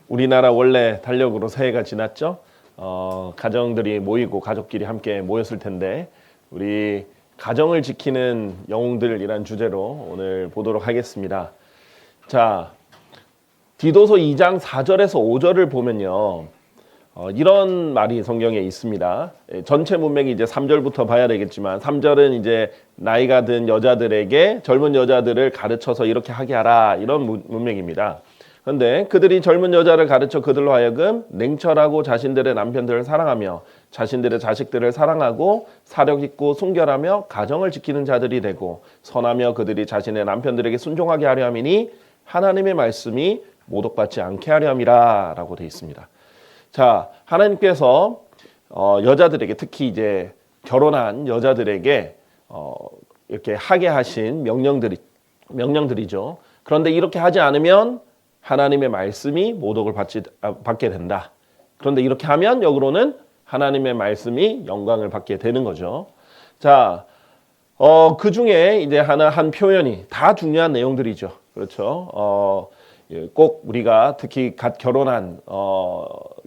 우리나라 원래 달력으로 새해가 지났죠. 가정들이 모이고 가족끼리 함께 모였을 텐데 우리 가정을 지키는 영웅들이란 주제로 오늘 보도록 하겠습니다. 자, 디도서 2장 4절에서 5절을 보면요. 이런 말이 성경에 있습니다. 전체 문맥이 이제 3절부터 봐야 되겠지만 3절은 이제 나이가 든 여자들에게 젊은 여자들을 가르쳐서 이렇게 하게 하라 이런 문맥입니다. 그런데 그들이 젊은 여자를 가르쳐 그들로 하여금 냉철하고 자신들의 남편들을 사랑하며 자신들의 자식들을 사랑하고 사력 있고 순결하며 가정을 지키는 자들이 되고 선하며 그들이 자신의 남편들에게 순종하게 하려 함이니 하나님의 말씀이 모독받지 않게 하려 함이라 라고 되어 있습니다. 자, 하나님께서 여자들에게 특히 이제 결혼한 여자들에게 이렇게 하게 하신 명령들이죠. 그런데 이렇게 하지 않으면 하나님의 말씀이 모독을 받게 된다. 그런데 이렇게 하면 역으로는 하나님의 말씀이 영광을 받게 되는 거죠. 자, 그 중에 이제 한 표현이 다 중요한 내용들이죠. 그렇죠. 꼭 우리가 특히 갓 결혼한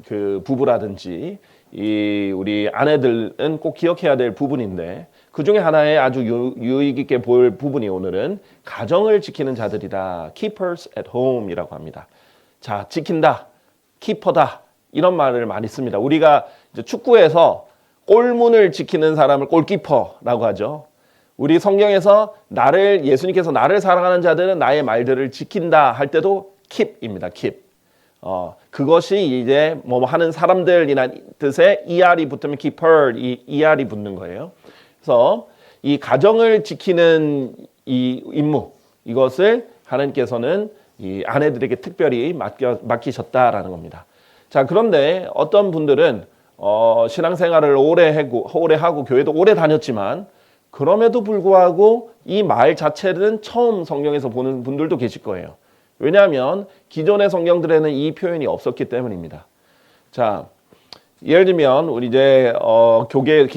그 부부라든지 우리 아내들은 꼭 기억해야 될 부분인데 그 중에 하나의 아주 유익 있게 볼 부분이 오늘은 가정을 지키는 자들이다. Keepers at home이라고 합니다. 자, 지킨다, 키퍼다 이런 말을 많이 씁니다. 우리가 이제 축구에서 골문을 지키는 사람을 골키퍼라고 하죠. 우리 성경에서 예수님께서 나를 사랑하는 자들은 나의 말들을 지킨다 할 때도 keep입니다. keep. 그것이 이제 뭐 하는 사람들이란 뜻의 er이 붙으면 keeper, er이 붙는 거예요. 그래서 이 가정을 지키는 이 임무, 이것을 하나님께서는 이 아내들에게 특별히 맡기셨다라는 겁니다. 자, 그런데 어떤 분들은 신앙생활을 오래 하고 교회도 오래 다녔지만 그럼에도 불구하고 이 말 자체는 처음 성경에서 보는 분들도 계실 거예요. 왜냐하면 기존의 성경들에는 이 표현이 없었기 때문입니다. 자, 예를 들면 우리 이제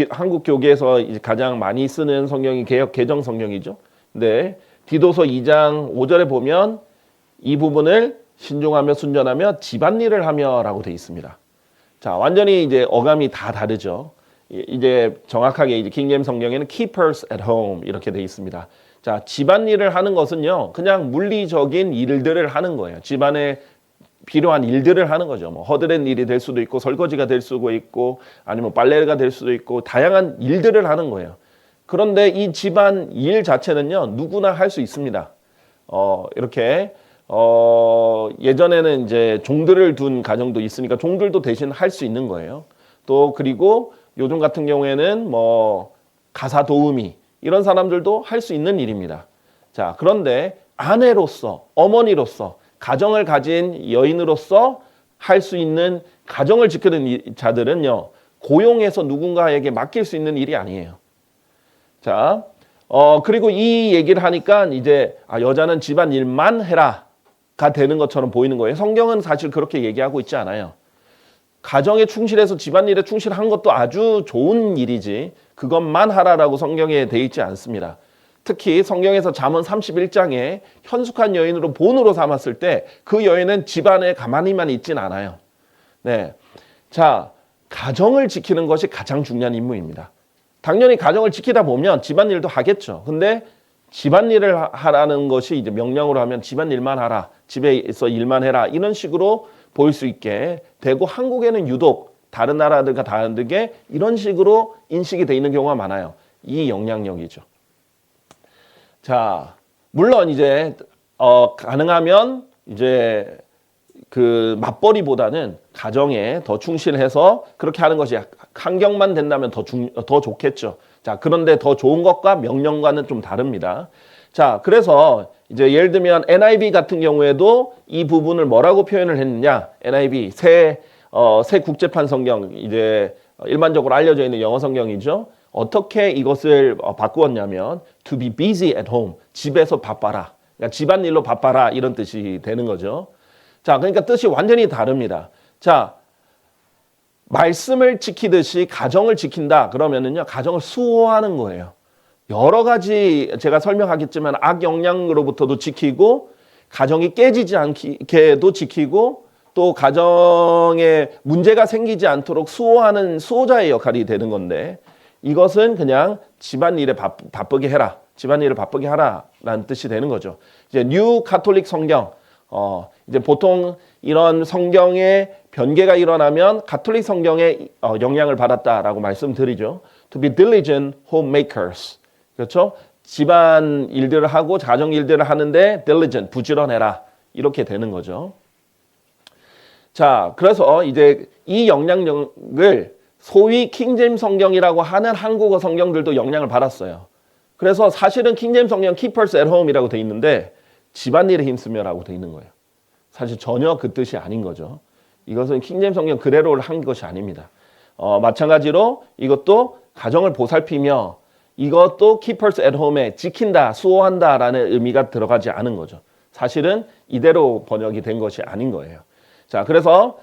한국 교계에서 이제 가장 많이 쓰는 성경이 개역 개정 성경이죠. 근데 디도서 2장 5절에 보면 이 부분을 신중하며 순전하며 집안일을 하며라고 되어 있습니다. 자, 완전히 이제 어감이 다 다르죠. 이제 정확하게 이제 킹제임스 성경에는 keepers at home 이렇게 되어 있습니다. 자, 집안일을 하는 것은요, 그냥 물리적인 일들을 하는 거예요. 집안에 필요한 일들을 하는 거죠. 뭐 허드렛 일이 될 수도 있고 설거지가 될 수도 있고 아니면 빨래가 될 수도 있고 다양한 일들을 하는 거예요. 그런데 이 집안 일 자체는요, 누구나 할 수 있습니다. 이렇게 예전에는 이제 종들을 둔 가정도 있으니까 종들도 대신 할 수 있는 거예요. 또 그리고 요즘 같은 경우에는 뭐 가사 도우미 이런 사람들도 할 수 있는 일입니다. 자, 그런데 아내로서, 어머니로서, 가정을 가진 여인으로서 할 수 있는 가정을 지키는 자들은요, 고용해서 누군가에게 맡길 수 있는 일이 아니에요. 자, 그리고 이 얘기를 하니까 이제 여자는 집안 일만 해라가 되는 것처럼 보이는 거예요. 성경은 사실 그렇게 얘기하고 있지 않아요. 가정에 충실해서 집안일에 충실한 것도 아주 좋은 일이지 그것만 하라라고 성경에 돼 있지 않습니다. 특히 성경에서 잠언 31장에 현숙한 여인으로 본으로 삼았을 때 그 여인은 집안에 가만히만 있진 않아요. 네, 자, 가정을 지키는 것이 가장 중요한 임무입니다. 당연히 가정을 지키다 보면 집안일도 하겠죠. 근데 집안일을 하라는 것이 이제 명령으로 하면 집안일만 하라, 집에서 일만 해라 이런 식으로 보일 수 있게 되고 한국에는 유독 다른 나라들과 다르게 이런 식으로 인식이 돼 있는 경우가 많아요. 이 영향력이죠. 자, 물론 이제 가능하면 이제 그 맞벌이보다는 가정에 더 충실해서 그렇게 하는 것이 환경만 된다면 더 좋겠죠. 자, 그런데 더 좋은 것과 명령과는 좀 다릅니다. 자, 그래서 이제 예를 들면 NIV 같은 경우에도 이 부분을 뭐라고 표현을 했느냐? NIV 새 국제판 성경 이제 일반적으로 알려져 있는 영어 성경이죠. 어떻게 이것을 바꾸었냐면 to be busy at home, 집에서 바빠라. 그러니까 집안일로 바빠라 이런 뜻이 되는 거죠. 자, 그러니까 뜻이 완전히 다릅니다. 자, 말씀을 지키듯이 가정을 지킨다 그러면은요, 가정을 수호하는 거예요. 여러 가지 제가 설명하겠지만 악영향으로부터도 지키고 가정이 깨지지 않게도 지키고 또 가정에 문제가 생기지 않도록 수호하는 수호자의 역할이 되는 건데 이것은 그냥 집안일에 바쁘게 해라. 집안일을 바쁘게 하라라는 뜻이 되는 거죠. 이제 뉴 가톨릭 성경 이제 보통 이런 성경에 변개가 일어나면 가톨릭 성경에 영향을 받았다라고 말씀드리죠. To be diligent homemakers. 그렇죠? 집안 일들을 하고 가정 일들을 하는데 diligent, 부지런해라. 이렇게 되는 거죠. 자, 그래서 이제 이 영향력을 소위 킹제임스 성경이라고 하는 한국어 성경들도 영향을 받았어요. 그래서 사실은 킹제임스 성경 keepers at home이라고 돼 있는데 집안일에 힘쓰며라고 돼 있는 거예요. 사실 전혀 그 뜻이 아닌 거죠. 이것은 킹제임스 성경 그대로를 한 것이 아닙니다. 마찬가지로 이것도 가정을 보살피며 이것도 keepers at home에 지킨다, 수호한다라는 의미가 들어가지 않은 거죠. 사실은 이대로 번역이 된 것이 아닌 거예요. 자, 그래서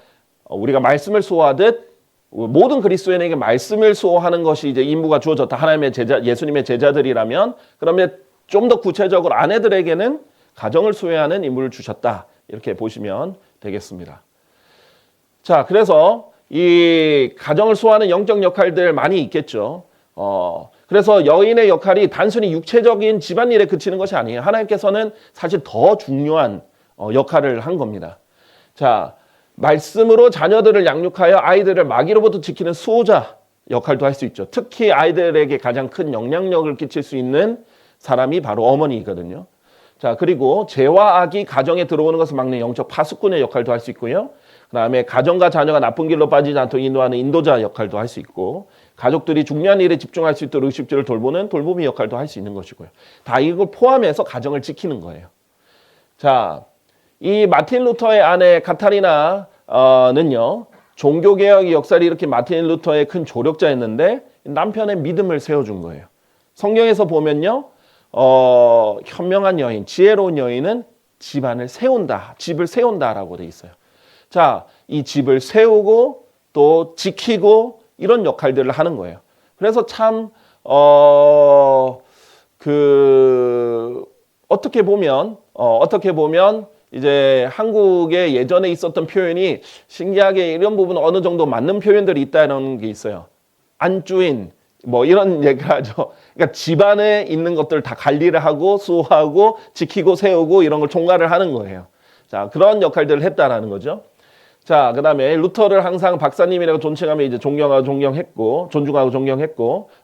우리가 말씀을 수호하듯 모든 그리스도인에게 말씀을 수호하는 것이 이제 임무가 주어졌다. 하나님의 제자, 예수님의 제자들이라면 그러면 좀 더 구체적으로 아내들에게는 가정을 수호하는 임무를 주셨다. 이렇게 보시면 되겠습니다. 자, 그래서 이 가정을 수호하는 영적 역할들 많이 있겠죠. 그래서 여인의 역할이 단순히 육체적인 집안일에 그치는 것이 아니에요. 하나님께서는 사실 더 중요한 역할을 한 겁니다. 자, 말씀으로 자녀들을 양육하여 아이들을 마귀로부터 지키는 수호자 역할도 할 수 있죠. 특히 아이들에게 가장 큰 영향력을 끼칠 수 있는 사람이 바로 어머니거든요. 자, 그리고 죄와 악이 가정에 들어오는 것을 막는 영적 파수꾼의 역할도 할 수 있고요. 그 다음에 가정과 자녀가 나쁜 길로 빠지지 않도록 인도하는 인도자 역할도 할 수 있고, 가족들이 중요한 일에 집중할 수 있도록 의식주를 돌보는 돌보미 역할도 할 수 있는 것이고요. 다 이걸 포함해서 가정을 지키는 거예요. 자, 이 마틴 루터의 아내 카타리나는요, 종교개혁의 역사를 일으킨 마틴 루터의 큰 조력자였는데 남편의 믿음을 세워준 거예요. 성경에서 보면요, 현명한 여인, 지혜로운 여인은 집안을 세운다, 집을 세운다라고 돼 있어요. 자, 이 집을 세우고 또 지키고 이런 역할들을 하는 거예요. 그래서 참 어떻게 보면 이제 한국에 예전에 있었던 표현이 신기하게 이런 부분은 어느 정도 맞는 표현들이 있다는 게 있어요. 안주인 뭐 이런 얘기를 하죠. 그러니까 집안에 있는 것들 다 관리를 하고 수호하고 지키고 세우고 이런 걸 총괄을 하는 거예요. 자, 그런 역할들을 했다라는 거죠. 자, 그다음에 루터를 항상 박사님이라고 존칭하며 이제 존중하고 존경했고,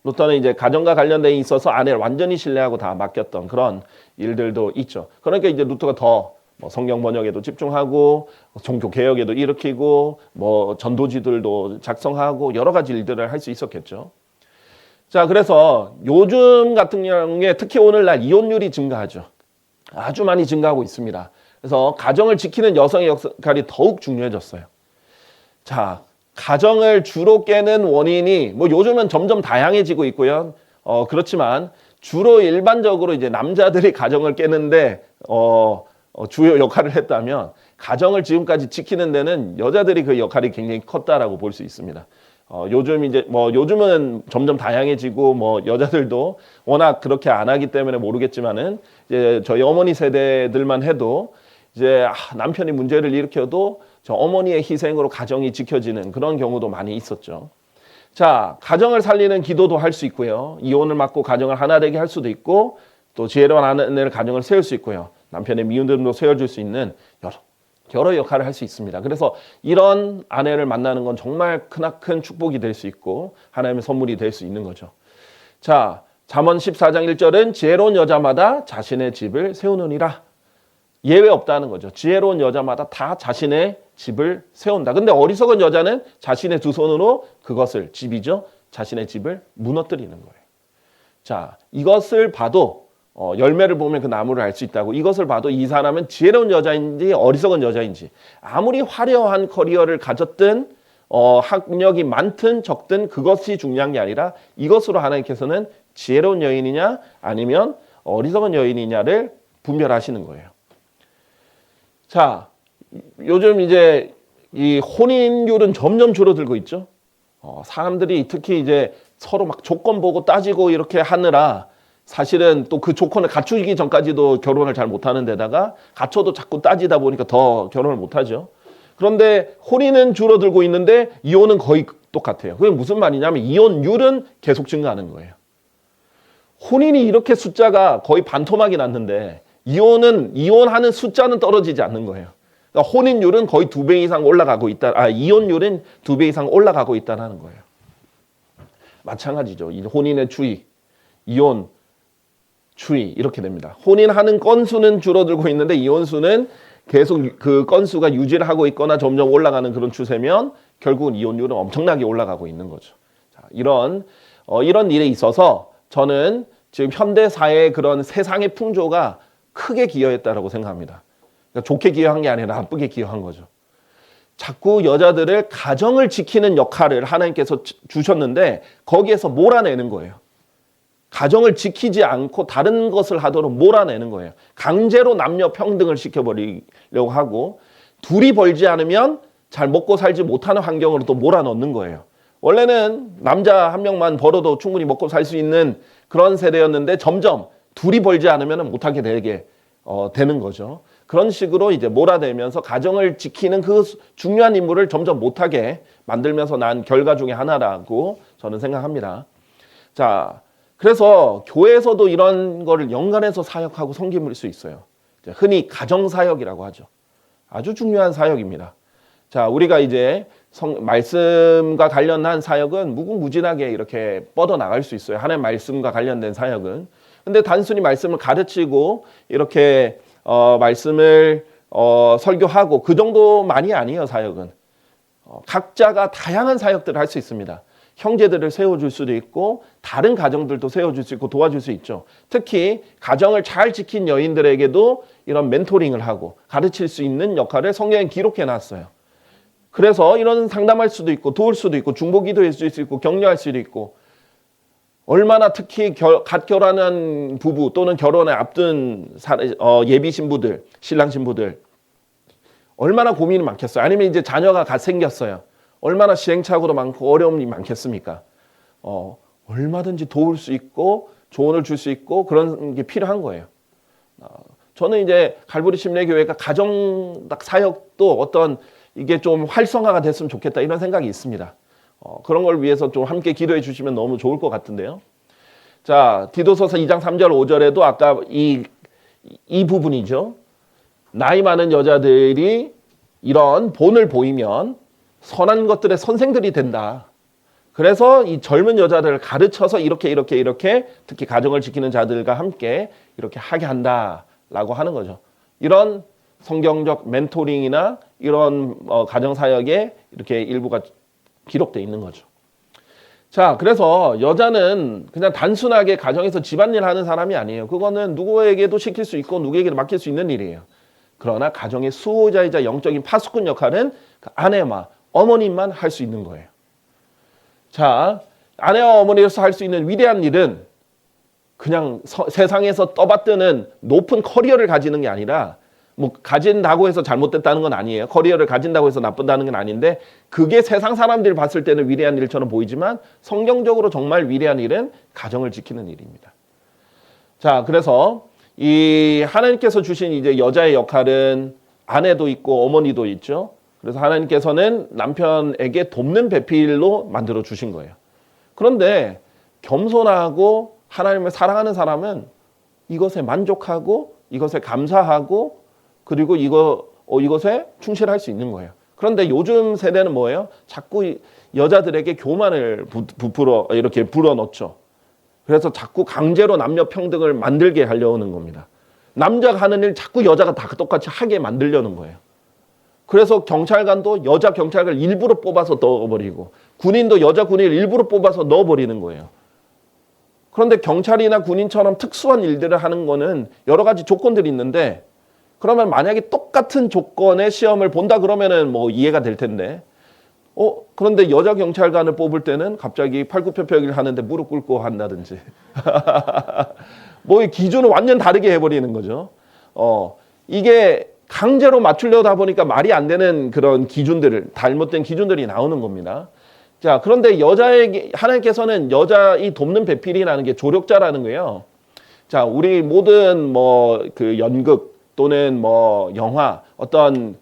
루터는 이제 가정과 관련돼 있어서 아내를 완전히 신뢰하고 다 맡겼던 그런 일들도 있죠. 그러니까 이제 루터가 더 성경 번역에도 집중하고 종교 개혁에도 일으키고 전도지들도 작성하고 여러 가지 일들을 할 수 있었겠죠. 자, 그래서 요즘 같은 경우에 특히 오늘날 이혼율이 증가하죠. 아주 많이 증가하고 있습니다. 그래서 가정을 지키는 여성의 역할이 더욱 중요해졌어요. 자, 가정을 주로 깨는 원인이 요즘은 점점 다양해지고 있고요. 그렇지만 주로 일반적으로 이제 남자들이 가정을 깨는데 주요 역할을 했다면 가정을 지금까지 지키는 데는 여자들이 그 역할이 굉장히 컸다라고 볼 수 있습니다. 요즘은 점점 다양해지고 여자들도 워낙 그렇게 안 하기 때문에 모르겠지만은 이제 저희 어머니 세대들만 해도 이제 남편이 문제를 일으켜도 저 어머니의 희생으로 가정이 지켜지는 그런 경우도 많이 있었죠. 자, 가정을 살리는 기도도 할 수 있고요. 이혼을 막고 가정을 하나 되게 할 수도 있고, 또 지혜로운 아내를 가정을 세울 수 있고요. 남편의 미움도 세워줄 수 있는 여러 역할을 할 수 있습니다. 그래서 이런 아내를 만나는 건 정말 크나큰 축복이 될 수 있고 하나님의 선물이 될 수 있는 거죠. 자, 잠언 14장 1절은 지혜로운 여자마다 자신의 집을 세우느니라. 예외 없다는 거죠. 지혜로운 여자마다 다 자신의 집을 세운다. 근데 어리석은 여자는 자신의 두 손으로 그것을, 집이죠, 자신의 집을 무너뜨리는 거예요. 자, 이것을 봐도 열매를 보면 그 나무를 알 수 있다고. 이것을 봐도 이 사람은 지혜로운 여자인지 어리석은 여자인지, 아무리 화려한 커리어를 가졌든 학력이 많든 적든 그것이 중요한 게 아니라 이것으로 하나님께서는 지혜로운 여인이냐 아니면 어리석은 여인이냐를 분별하시는 거예요. 자, 요즘 이제 이 혼인율은 점점 줄어들고 있죠. 사람들이 특히 이제 서로 막 조건 보고 따지고 이렇게 하느라 사실은 또 그 조건을 갖추기 전까지도 결혼을 잘 못하는 데다가 갖춰도 자꾸 따지다 보니까 더 결혼을 못하죠. 그런데 혼인은 줄어들고 있는데 이혼은 거의 똑같아요. 그게 무슨 말이냐면 이혼율은 계속 증가하는 거예요. 혼인이 이렇게 숫자가 거의 반토막이 났는데 이혼하는 숫자는 떨어지지 않는 거예요. 그러니까 혼인율은 거의 2배 이상 올라가고 있다. 이혼율은 2배 이상 올라가고 있다는 거예요. 마찬가지죠. 혼인의 추이, 이혼 추이 이렇게 됩니다. 혼인하는 건수는 줄어들고 있는데 이혼수는 계속 그 건수가 유지를 하고 있거나 점점 올라가는 그런 추세면 결국은 이혼율은 엄청나게 올라가고 있는 거죠. 자, 이런 일에 있어서 저는 지금 현대 사회의 그런 세상의 풍조가 크게 기여했다라고 생각합니다. 그러니까 좋게 기여한 게 아니라 나쁘게 기여한 거죠. 자꾸 여자들을 가정을 지키는 역할을 하나님께서 주셨는데 거기에서 몰아내는 거예요. 가정을 지키지 않고 다른 것을 하도록 몰아내는 거예요. 강제로 남녀 평등을 시켜버리려고 하고 둘이 벌지 않으면 잘 먹고 살지 못하는 환경으로 또 몰아넣는 거예요. 원래는 남자 한 명만 벌어도 충분히 먹고 살 수 있는 그런 세대였는데 점점 둘이 벌지 않으면 못하게 되는 거죠. 그런 식으로 이제 몰아내면서 가정을 지키는 그 중요한 임무를 점점 못하게 만들면서 난 결과 중에 하나라고 저는 생각합니다. 자, 그래서 교회에서도 이런 거를 연관해서 사역하고 섬김을 수 있어요. 흔히 가정사역이라고 하죠. 아주 중요한 사역입니다. 자, 우리가 이제 말씀과 관련한 사역은 무궁무진하게 이렇게 뻗어나갈 수 있어요. 하나님 말씀과 관련된 사역은. 근데 단순히 말씀을 가르치고 이렇게 말씀을 설교하고 그 정도만이 아니에요, 사역은. 각자가 다양한 사역들을 할 수 있습니다. 형제들을 세워줄 수도 있고 다른 가정들도 세워줄 수 있고 도와줄 수 있죠. 특히 가정을 잘 지킨 여인들에게도 이런 멘토링을 하고 가르칠 수 있는 역할을 성경에 기록해놨어요. 그래서 이런 상담할 수도 있고 도울 수도 있고 중보기도할 수 있고 격려할 수도 있고 얼마나 특히 갓 결혼한 부부 또는 결혼에 앞둔 예비 신부들, 신랑 신부들 얼마나 고민이 많겠어요. 아니면 이제 자녀가 갓 생겼어요. 얼마나 시행착오도 많고 어려움이 많겠습니까? 얼마든지 도울 수 있고 조언을 줄 수 있고 그런 게 필요한 거예요. 저는 이제 갈보리 심례교회가 가정 사역도 어떤 이게 좀 활성화가 됐으면 좋겠다 이런 생각이 있습니다. 그런 걸 위해서 좀 함께 기도해 주시면 너무 좋을 것 같은데요. 자, 디도서서 2장 3절 5절에도 아까 이 부분이죠. 나이 많은 여자들이 이런 본을 보이면 선한 것들의 선생들이 된다. 그래서 이 젊은 여자들을 가르쳐서 이렇게 특히 가정을 지키는 자들과 함께 이렇게 하게 한다라고 하는 거죠. 이런 성경적 멘토링이나 이런 가정사역에 이렇게 일부가 기록되어 있는 거죠. 자, 그래서 여자는 그냥 단순하게 가정에서 집안일 하는 사람이 아니에요. 그거는 누구에게도 시킬 수 있고 누구에게도 맡길 수 있는 일이에요. 그러나 가정의 수호자이자 영적인 파수꾼 역할은 그 아내와 어머님만 할 수 있는 거예요. 자, 아내와 어머니로서 할 수 있는 위대한 일은 그냥 세상에서 떠받드는 높은 커리어를 가지는 게 아니라 뭐 가진다고 해서 잘못됐다는 건 아니에요. 커리어를 가진다고 해서 나쁘다는 건 아닌데 그게 세상 사람들이 봤을 때는 위대한 일처럼 보이지만 성경적으로 정말 위대한 일은 가정을 지키는 일입니다. 자, 그래서 이 하나님께서 주신 이제 여자의 역할은 아내도 있고 어머니도 있죠. 그래서 하나님께서는 남편에게 돕는 배필로 만들어 주신 거예요. 그런데 겸손하고 하나님을 사랑하는 사람은 이것에 만족하고 이것에 감사하고 그리고 이것에 충실할 수 있는 거예요. 그런데 요즘 세대는 뭐예요? 자꾸 여자들에게 교만을 이렇게 불어넣죠. 그래서 자꾸 강제로 남녀 평등을 만들게 하려는 겁니다. 남자가 하는 일 자꾸 여자가 다 똑같이 하게 만들려는 거예요. 그래서 경찰관도 여자 경찰관을 일부러 뽑아서 넣어버리고 군인도 여자 군인을 일부러 뽑아서 넣어버리는 거예요. 그런데 경찰이나 군인처럼 특수한 일들을 하는 거는 여러 가지 조건들이 있는데 그러면 만약에 똑같은 조건의 시험을 본다 그러면은 뭐 이해가 될 텐데 그런데 여자 경찰관을 뽑을 때는 갑자기 팔굽혀펴기를 하는데 무릎 꿇고 한다든지 뭐 이 기준을 완전 다르게 해버리는 거죠. 이게 강제로 맞추려다 보니까 말이 안 되는 그런 잘못된 기준들이 나오는 겁니다. 자, 그런데 하나님께서는 여자 이 돕는 배필이라는 게 조력자라는 거예요. 자, 우리 모든 뭐 그 연극 또는 뭐 영화 어떤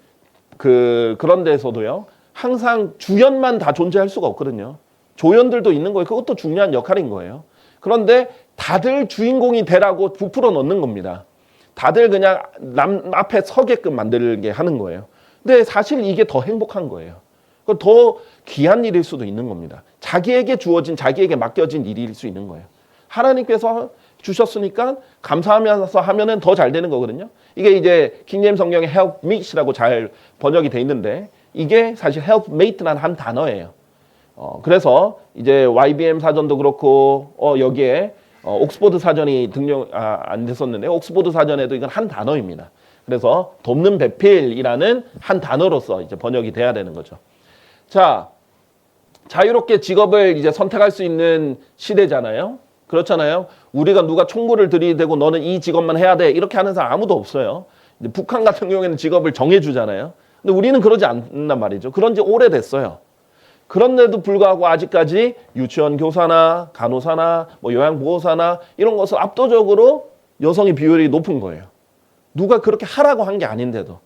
그런 데서도요. 항상 주연만 다 존재할 수가 없거든요. 조연들도 있는 거예요. 그것도 중요한 역할인 거예요. 그런데 다들 주인공이 되라고 부풀어 넣는 겁니다. 다들 그냥 남 앞에 서게끔 만들게 하는 거예요. 근데 사실 이게 더 행복한 거예요. 더 귀한 일일 수도 있는 겁니다. 자기에게 주어진, 자기에게 맡겨진 일일 수 있는 거예요. 하나님께서 주셨으니까 감사하면서 하면은 더 잘 되는 거거든요. 이게 이제 킹제임스 성경에 helpmeet이라고 잘 번역이 돼 있는데 이게 사실 helpmate라는 한 단어예요. 그래서 이제 YBM 사전도 그렇고 여기에 옥스포드 사전이 등록 안 됐었는데 옥스포드 사전에도 이건 한 단어입니다. 그래서 돕는 배필이라는 한 단어로서 이제 번역이 돼야 되는 거죠. 자, 자유롭게 직업을 이제 선택할 수 있는 시대잖아요. 그렇잖아요. 우리가 누가 총구를 들이대고 너는 이 직업만 해야 돼 이렇게 하는 사람 아무도 없어요. 이제 북한 같은 경우에는 직업을 정해주잖아요. 근데 우리는 그러지 않단 말이죠. 그런 지 오래됐어요. 그런데도 불구하고 아직까지 유치원 교사나 간호사나 뭐 요양보호사나 이런 것을 압도적으로 여성의 비율이 높은 거예요. 누가 그렇게 하라고 한 게 아닌데도.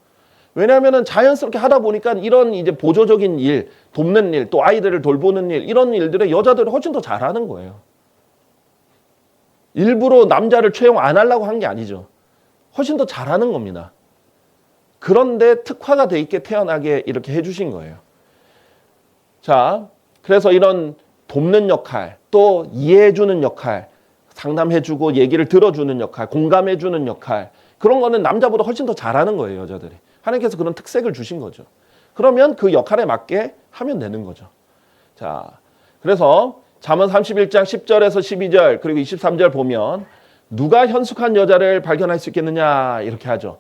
왜냐하면 자연스럽게 하다 보니까 이런 이제 보조적인 일, 돕는 일, 또 아이들을 돌보는 일, 이런 일들에 여자들이 훨씬 더 잘하는 거예요. 일부러 남자를 채용 안 하려고 한 게 아니죠. 훨씬 더 잘하는 겁니다. 그런데 특화가 돼 있게 태어나게 이렇게 해주신 거예요. 자, 그래서 이런 돕는 역할, 또 이해해주는 역할, 상담해주고 얘기를 들어주는 역할, 공감해주는 역할, 그런 거는 남자보다 훨씬 더 잘하는 거예요, 여자들이. 하나님께서 그런 특색을 주신 거죠. 그러면 그 역할에 맞게 하면 되는 거죠. 자, 그래서 잠언 31장 10절에서 12절 그리고 23절 보면 누가 현숙한 여자를 발견할 수 있겠느냐 이렇게 하죠.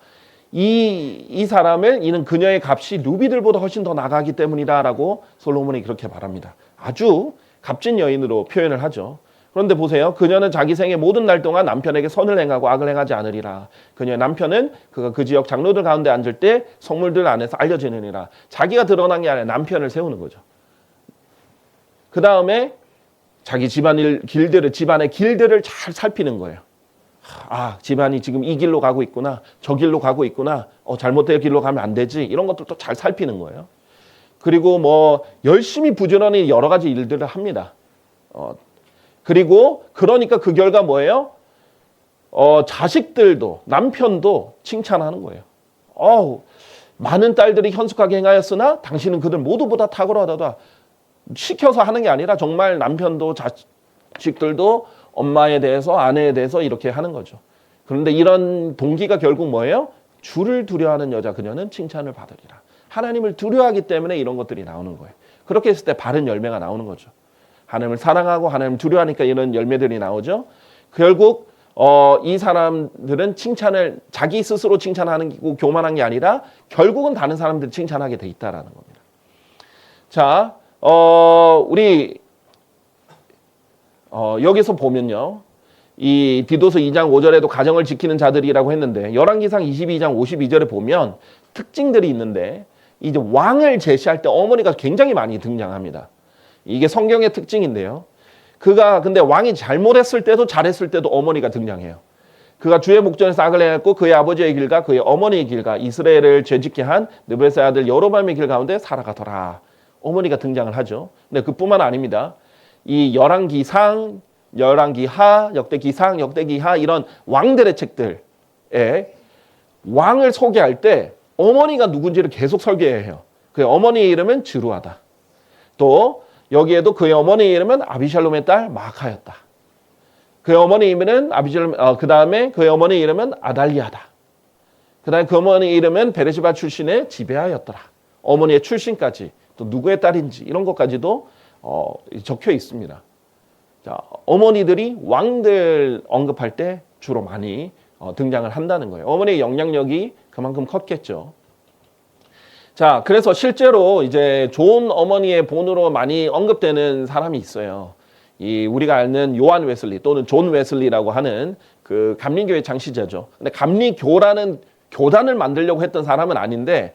이 사람을 이는 그녀의 값이 루비들보다 훨씬 더 나가기 때문이다라고 솔로몬이 그렇게 말합니다. 아주 값진 여인으로 표현을 하죠. 그런데 보세요. 그녀는 자기 생의 모든 날 동안 남편에게 선을 행하고 악을 행하지 않으리라. 그녀의 남편은 그가 그 지역 장로들 가운데 앉을 때 성물들 안에서 알려지느니라. 자기가 드러난 게 아니라 남편을 세우는 거죠. 그 다음에 자기 집안의 길들을 잘 살피는 거예요. 아, 집안이 지금 이 길로 가고 있구나. 저 길로 가고 있구나. 잘못된 길로 가면 안 되지. 이런 것들도 잘 살피는 거예요. 그리고 뭐 열심히 부지런히 여러 가지 일들을 합니다. 그리고 그러니까 그 결과 뭐예요? 자식들도 남편도 칭찬하는 거예요. 많은 딸들이 현숙하게 행하였으나 당신은 그들 모두보다 탁월하다. 시켜서 하는 게 아니라 정말 남편도 자식들도 엄마에 대해서 아내에 대해서 이렇게 하는 거죠. 그런데 이런 동기가 결국 뭐예요? 주를 두려워하는 여자 그녀는 칭찬을 받으리라. 하나님을 두려워하기 때문에 이런 것들이 나오는 거예요. 그렇게 했을 때 바른 열매가 나오는 거죠. 하나님을 사랑하고 하나님을 두려워하니까 이런 열매들이 나오죠. 결국 이 사람들은 칭찬을 자기 스스로 칭찬하는 교만한 게 아니라 결국은 다른 사람들이 칭찬하게 돼 있다라는 겁니다. 자, 우리 여기서 보면요. 이 디도서 2장 5절에도 가정을 지키는 자들이라고 했는데 열왕기상 22장 52절에 보면 특징들이 있는데 이제 왕을 제시할 때 어머니가 굉장히 많이 등장합니다. 이게 성경의 특징인데요. 그가 근데 왕이 잘못했을 때도 잘했을 때도 어머니가 등장해요. 그가 주의 목전에서 악을 행했고 그의 아버지의 길과 그의 어머니의 길과 이스라엘을 죄짓게 한 느베스의 아들 여로밤의 길 가운데 살아가더라. 어머니가 등장을 하죠. 근데 그뿐만 아닙니다. 이 열왕기상, 열왕기하, 역대기상, 역대기하 이런 왕들의 책들에 왕을 소개할 때 어머니가 누군지를 계속 설계해요. 그의 어머니의 이름은 지루하다. 또 여기에도 그의 어머니의 이름은 아비샬롬의 딸 마카였다. 그의 어머니의 이름은 그 다음에 그의 어머니의 이름은 아달리아다. 그 다음에 그 어머니의 이름은 베레시바 출신의 지베아였더라. 어머니의 출신까지 또 누구의 딸인지 이런 것까지도 적혀 있습니다. 자, 어머니들이 왕들 언급할 때 주로 많이 등장을 한다는 거예요. 어머니의 영향력이 그만큼 컸겠죠. 자, 그래서 실제로 이제 좋은 어머니의 본으로 많이 언급되는 사람이 있어요. 우리가 아는 요한 웨슬리 또는 존 웨슬리라고 하는 그 감리교의 창시자죠. 근데 감리교라는 교단을 만들려고 했던 사람은 아닌데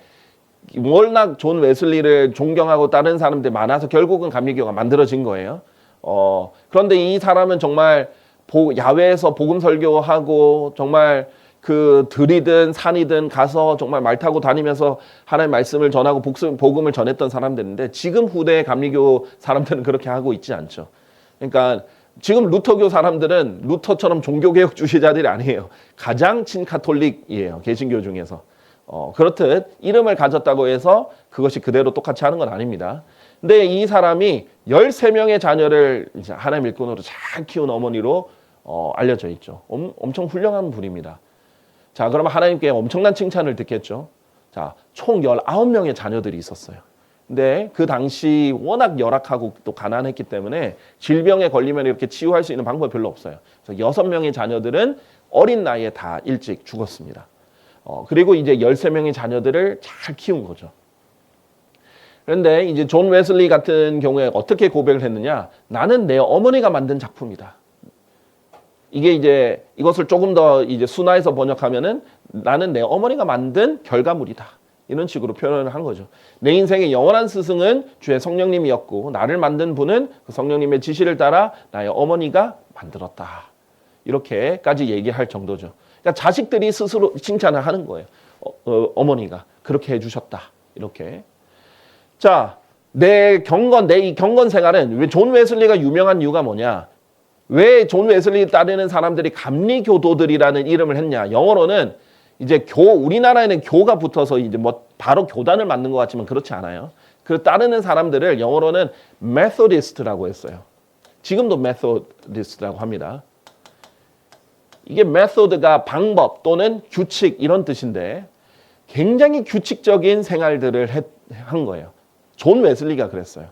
워낙 존 웨슬리를 존경하고 다른 사람들이 많아서 결국은 감리교가 만들어진 거예요. 그런데 이 사람은 정말 야외에서 복음 설교하고 정말 그 들이든 산이든 가서 정말 말 타고 다니면서 하나님의 말씀을 전하고 복음을 전했던 사람들인데 지금 후대 감리교 사람들은 그렇게 하고 있지 않죠. 그러니까 지금 루터교 사람들은 루터처럼 종교개혁 주의자들이 아니에요. 가장 친카톨릭이에요. 개신교 중에서. 그렇듯 이름을 가졌다고 해서 그것이 그대로 똑같이 하는 건 아닙니다. 근데 이 사람이 13명의 자녀를 이제 하나님의 일꾼으로 잘 키운 어머니로 알려져 있죠. 엄청 훌륭한 분입니다. 자, 그러면 하나님께 엄청난 칭찬을 듣겠죠. 자, 총 19명의 자녀들이 있었어요. 근데 그 당시 워낙 열악하고 또 가난했기 때문에 질병에 걸리면 이렇게 치유할 수 있는 방법이 별로 없어요. 그래서 6명의 자녀들은 어린 나이에 다 일찍 죽었습니다. 그리고 이제 13명의 자녀들을 잘 키운 거죠. 그런데 이제 존 웨슬리 같은 경우에 어떻게 고백을 했느냐? 나는 내 어머니가 만든 작품이다. 이게 이제 이것을 조금 더 이제 순화해서 번역하면은 나는 내 어머니가 만든 결과물이다. 이런 식으로 표현을 한 거죠. 내 인생의 영원한 스승은 주의 성령님이었고 나를 만든 분은 그 성령님의 지시를 따라 나의 어머니가 만들었다. 이렇게까지 얘기할 정도죠. 그러니까 자식들이 스스로 칭찬을 하는 거예요. 어머니가 그렇게 해주셨다. 이렇게. 자, 내 이 경건 생활은 왜 존 웨슬리가 유명한 이유가 뭐냐? 왜 존 웨슬리 따르는 사람들이 감리교도들이라는 이름을 했냐? 영어로는 이제 우리나라에는 교가 붙어서 이제 뭐 바로 교단을 만든 것 같지만 그렇지 않아요. 그 따르는 사람들을 영어로는 메소디스트라고 했어요. 지금도 메소디스트라고 합니다. 이게 메소드가 방법 또는 규칙 이런 뜻인데 굉장히 규칙적인 생활들을 한 거예요. 존 웨슬리가 그랬어요.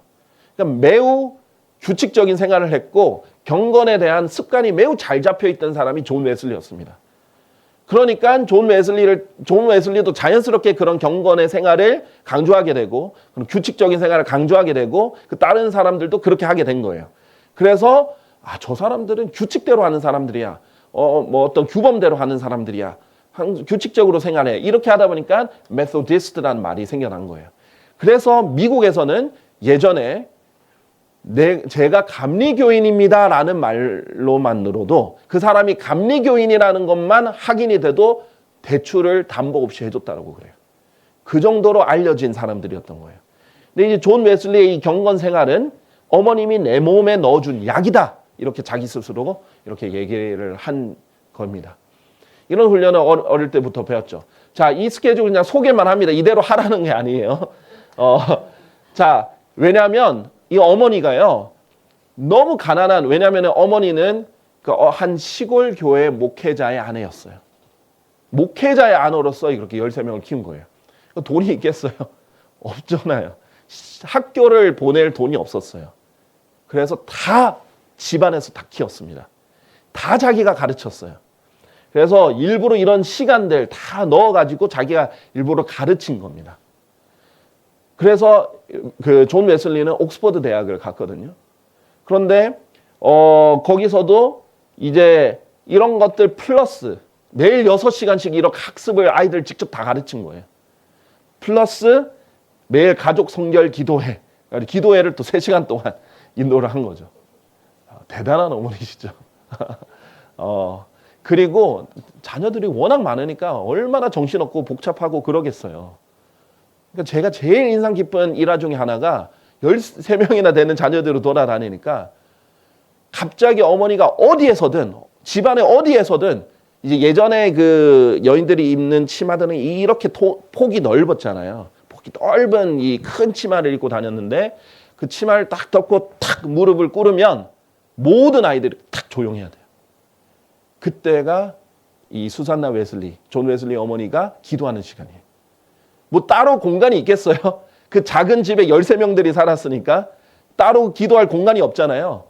그러니까 매우 규칙적인 생활을 했고 경건에 대한 습관이 매우 잘 잡혀 있던 사람이 존 웨슬리였습니다. 그러니까 존 웨슬리도 자연스럽게 그런 경건의 생활을 강조하게 되고 그런 규칙적인 생활을 강조하게 되고 그 다른 사람들도 그렇게 하게 된 거예요. 그래서 저 사람들은 규칙대로 하는 사람들이야. 뭐 어떤 규범대로 하는 사람들이야. 규칙적으로 생활해. 이렇게 하다 보니까 메소디스트라는 말이 생겨난 거예요. 그래서 미국에서는 예전에 제가 감리교인입니다라는 말로만으로도 그 사람이 감리교인이라는 것만 확인이 돼도 대출을 담보 없이 해줬다고 그래요. 그 정도로 알려진 사람들이었던 거예요. 근데 이제 존 웨슬리의 이 경건 생활은 어머님이 내 몸에 넣어준 약이다. 이렇게 자기 스스로 이렇게 얘기를 한 겁니다. 이런 훈련을 어릴 때부터 배웠죠. 자, 이 스케줄 그냥 소개만 합니다. 이대로 하라는 게 아니에요. 자, 왜냐하면 이 어머니가요, 너무 가난한, 왜냐하면 어머니는 한 시골 교회 목회자의 아내였어요. 목회자의 아내로서 이렇게 13명을 키운 거예요. 돈이 있겠어요? 없잖아요. 학교를 보낼 돈이 없었어요. 그래서 다 집안에서 다 키웠습니다. 다 자기가 가르쳤어요. 그래서 일부러 이런 시간들 다 넣어가지고 자기가 일부러 가르친 겁니다. 그래서 그 존 웨슬리는 옥스퍼드 대학을 갔거든요. 그런데 거기서도 이제 이런 것들 플러스 매일 6시간씩 이렇게 학습을 아이들 직접 다 가르친 거예요. 플러스 매일 가족 성결 기도회. 기도회를 또 3시간 동안 인도를 한 거죠. 대단한 어머니시죠. 그리고 자녀들이 워낙 많으니까 얼마나 정신없고 복잡하고 그러겠어요. 그러니까 제가 제일 인상 깊은 일화 중에 하나가 13명이나 되는 자녀들로 돌아다니니까 갑자기 어머니가 어디에서든 집안에 어디에서든 이제 예전에 그 여인들이 입는 치마들은 이렇게 폭이 넓었잖아요. 폭이 넓은 이 큰 치마를 입고 다녔는데 그 치마를 딱 덮고 탁 무릎을 꿇으면 모든 아이들이 탁 조용해야 돼요. 그때가 이 수산나 웨슬리, 존 웨슬리 어머니가 기도하는 시간이에요. 뭐 따로 공간이 있겠어요? 그 작은 집에 13명들이 살았으니까 따로 기도할 공간이 없잖아요.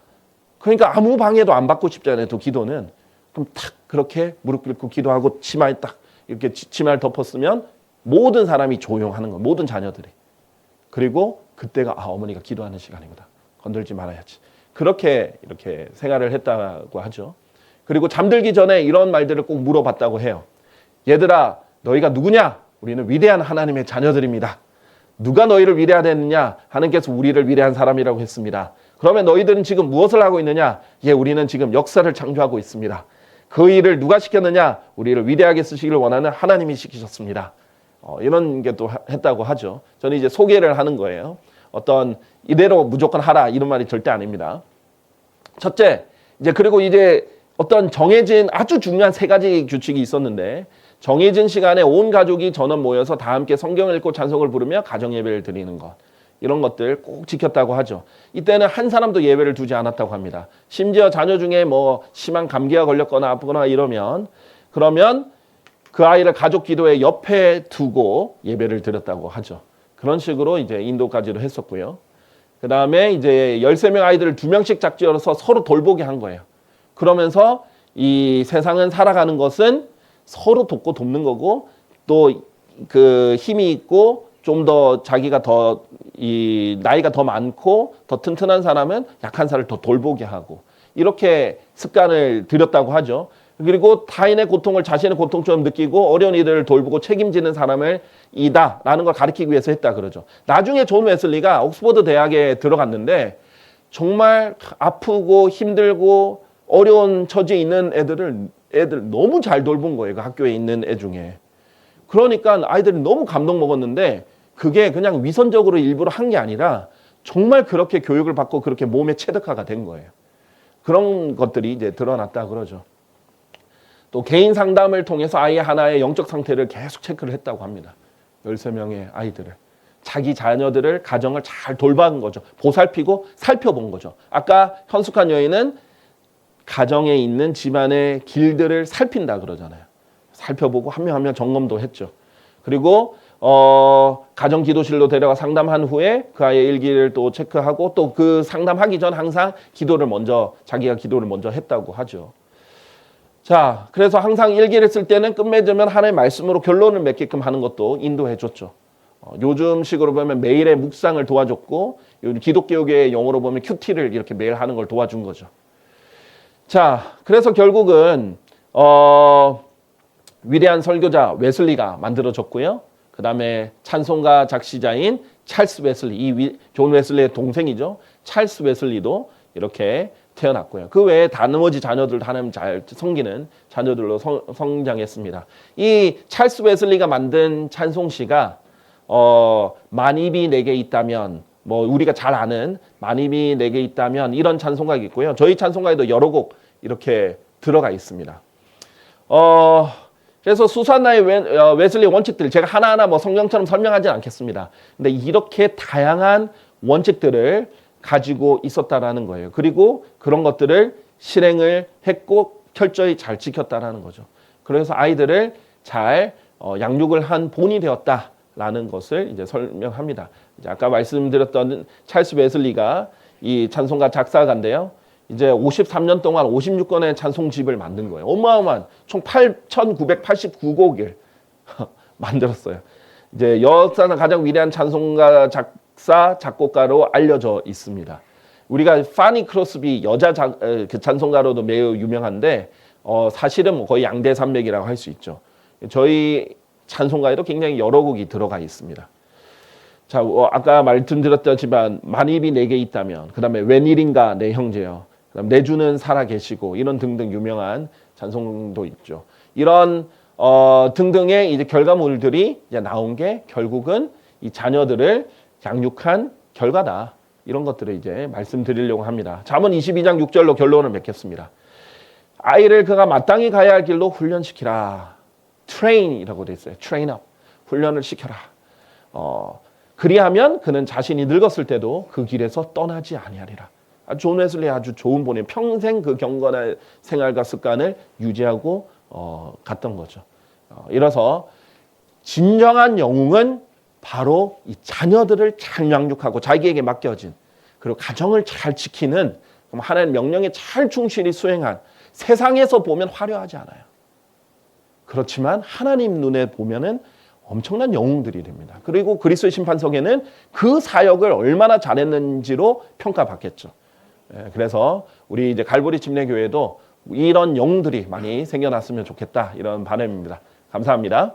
그러니까 아무 방해도 안 받고 싶잖아요. 또 기도는. 그럼 탁 그렇게 무릎 꿇고 기도하고 치마에 딱 이렇게 치마를 덮었으면 모든 사람이 조용하는 거예요. 모든 자녀들이. 그리고 그때가 어머니가 기도하는 시간이구나. 건들지 말아야지. 그렇게 이렇게 생활을 했다고 하죠. 그리고 잠들기 전에 이런 말들을 꼭 물어봤다고 해요. 얘들아, 너희가 누구냐? 우리는 위대한 하나님의 자녀들입니다. 누가 너희를 위대하다 했느냐? 하나님께서 우리를 위대한 사람이라고 했습니다. 그러면 너희들은 지금 무엇을 하고 있느냐? 예, 우리는 지금 역사를 창조하고 있습니다. 그 일을 누가 시켰느냐? 우리를 위대하게 쓰시기를 원하는 하나님이 시키셨습니다. 이런 게 또 했다고 하죠. 저는 이제 소개를 하는 거예요. 어떤 이대로 무조건 하라 이런 말이 절대 아닙니다. 첫째, 이제 그리고 이제 어떤 정해진 아주 중요한 세 가지 규칙이 있었는데 정해진 시간에 온 가족이 전원 모여서 다 함께 성경을 읽고 찬송을 부르며 가정 예배를 드리는 것. 이런 것들 꼭 지켰다고 하죠. 이때는 한 사람도 예배를 두지 않았다고 합니다. 심지어 자녀 중에 뭐 심한 감기가 걸렸거나 아프거나 이러면 그러면 그 아이를 가족 기도회 옆에 두고 예배를 드렸다고 하죠. 그런 식으로 이제 인도까지도 했었고요. 그 다음에 이제 13명 아이들을 2명씩 짝지어서 서로 돌보게 한 거예요. 그러면서 이 세상은 살아가는 것은 서로 돕고 돕는 거고 또 그 힘이 있고 좀 더 자기가 더 이 나이가 더 많고 더 튼튼한 사람은 약한 사람을 더 돌보게 하고 이렇게 습관을 들였다고 하죠. 그리고 타인의 고통을 자신의 고통처럼 느끼고 어려운 이들을 돌보고 책임지는 사람을 이다라는 걸 가르치기 위해서 했다 그러죠. 나중에 존 웨슬리가 옥스퍼드 대학에 들어갔는데 정말 아프고 힘들고 어려운 처지에 있는 애들 너무 잘 돌본 거예요. 그 학교에 있는 애 중에. 그러니까 아이들이 너무 감동 먹었는데 그게 그냥 위선적으로 일부러 한 게 아니라 정말 그렇게 교육을 받고 그렇게 몸에 체득화가 된 거예요. 그런 것들이 이제 드러났다 그러죠. 또 개인 상담을 통해서 아이 하나의 영적 상태를 계속 체크를 했다고 합니다. 13명의 아이들을. 자기 자녀들을 가정을 잘 돌봐온 거죠. 보살피고 살펴본 거죠. 아까 현숙한 여인은 가정에 있는 집안의 길들을 살핀다 그러잖아요. 살펴보고 한 명 한 명 점검도 했죠. 그리고 가정 기도실로 데려가 상담한 후에 그 아이의 일기를 또 체크하고 또 그 상담하기 전 항상 자기가 기도를 먼저 했다고 하죠. 자, 그래서 항상 일기를 쓸 때는 끝맺으면 하나의 말씀으로 결론을 맺게끔 하는 것도 인도해 줬죠. 요즘식으로 보면 매일의 묵상을 도와줬고 기독교계의 용어로 보면 큐티를 이렇게 매일 하는 걸 도와준 거죠. 자, 그래서 결국은 위대한 설교자 웨슬리가 만들어졌고요. 그 다음에 찬송가 작시자인 찰스 웨슬리, 존 웨슬리의 동생이죠. 찰스 웨슬리도 이렇게 태어났고요. 그 외에 나머지 자녀들도 하나님 잘 섬기는 자녀들로 성장했습니다. 이 찰스 웨슬리가 만든 찬송시가 만입이 내게 있다면 뭐 우리가 잘 아는 만입이 내게 있다면 이런 찬송가가 있고요. 저희 찬송가에도 여러 곡 이렇게 들어가 있습니다. 그래서 수산나의 웨슬리 원칙들 제가 하나하나 뭐 성경처럼 설명하지는 않겠습니다. 근데 이렇게 다양한 원칙들을 가지고 있었다라는 거예요. 그리고 그런 것들을 실행을 했고 철저히 잘 지켰다라는 거죠. 그래서 아이들을 잘 양육을 한 본이 되었다라는 것을 이제 설명합니다. 이제 아까 말씀드렸던 찰스 웨슬리가 이 찬송가 작사가인데요. 이제 53년 동안 56권의 찬송집을 만든 거예요. 어마어마한 총 8,989곡을 만들었어요. 이제 역사상 가장 위대한 찬송가 작곡가로 알려져 있습니다. 우리가 파니 크로스비 여자 그 찬송가로도 매우 유명한데 사실은 뭐 거의 양대 산맥이라고 할 수 있죠. 저희 찬송가에도 굉장히 여러 곡이 들어가 있습니다. 자, 아까 말씀드렸지만 만입이 내게 있다면, 그 다음에 웬일인가 내 형제여, 그다음 내 주는 살아 계시고 이런 등등 유명한 찬송도 있죠. 이런 등등의 이제 결과물들이 이제 나온 게 결국은 이 자녀들을 양육한 결과다. 이런 것들을 이제 말씀드리려고 합니다. 잠언 22장 6절로 결론을 맺겠습니다. 아이를 그가 마땅히 가야 할 길로 훈련시키라. train이라고 되어 있어요. train up. 훈련을 시켜라. 그리하면 그는 자신이 늙었을 때도 그 길에서 떠나지 아니하리라. 존 웨슬리 아주 좋은 본이에요. 평생 그 경건한 생활과 습관을 유지하고 갔던 거죠. 이래서 진정한 영웅은 바로 이 자녀들을 잘 양육하고 자기에게 맡겨진 그리고 가정을 잘 지키는 하나님의 명령에 잘 충실히 수행한 세상에서 보면 화려하지 않아요. 그렇지만 하나님 눈에 보면은 엄청난 영웅들이 됩니다. 그리고 그리스도의 심판석에는 그 사역을 얼마나 잘했는지로 평가받겠죠. 그래서 우리 이제 갈보리 침례교회도 이런 영웅들이 많이 생겨났으면 좋겠다 이런 바람입니다. 감사합니다.